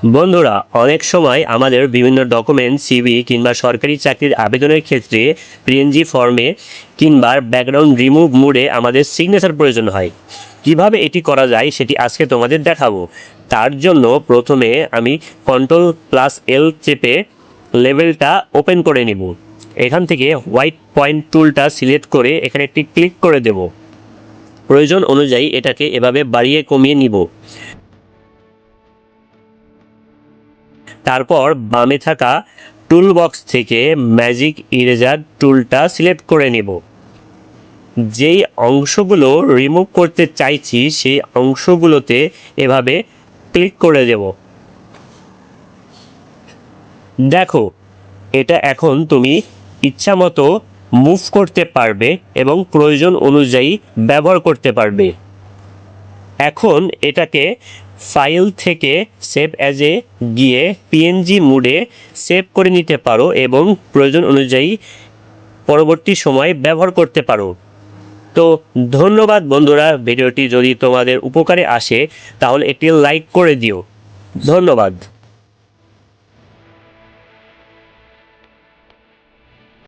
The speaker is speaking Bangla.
বন্ধুরা, অনেক সময় আমাদের বিভিন্ন ডকুমেন্ট, সিভি কিংবা সরকারি চাকরির আবেদনের ক্ষেত্রে পিএনজি ফর্মে কিংবা ব্যাকগ্রাউন্ড রিমুভ মোডে আমাদের সিগনেচার প্রয়োজন হয়। কিভাবে এটি করা যায় সেটি আজকে তোমাদের দেখাবো। তার জন্য প্রথমে আমি Ctrl+L চেপে লেভেলটা ওপেন করে নিব। এখান থেকে হোয়াইট পয়েন্ট টুলটা সিলেক্ট করে এখানে একটি ক্লিক করে দেব। প্রয়োজন অনুযায়ী এটাকে এভাবে বাড়িয়ে কমিয়ে নিব। তারপর বামে থাকা টুল বক্স থেকে ম্যাজিক ইরেজার টুলটা সিলেক্ট করে নেব। যেই অংশগুলো রিমুভ করতে চাইছি সেই অংশগুলোতে এভাবে ক্লিক করে দেব। দেখো, এটা এখন তুমি ইচ্ছা মতো মুভ করতে পারবে এবং প্রয়োজন অনুযায়ী ব্যবহার করতে পারবে। এখন এটাকে ফাইল থেকে সেভ অ্যাজে গিয়ে পিএনজি মোডে সেভ করে নিতে পারো এবং প্রয়োজন অনুযায়ী পরবর্তী সময় ব্যবহার করতে পারো। তো ধন্যবাদ বন্ধুরা, ভিডিওটি যদি তোমাদের উপকারে আসে তাহলে একটি লাইক করে দিও। ধন্যবাদ।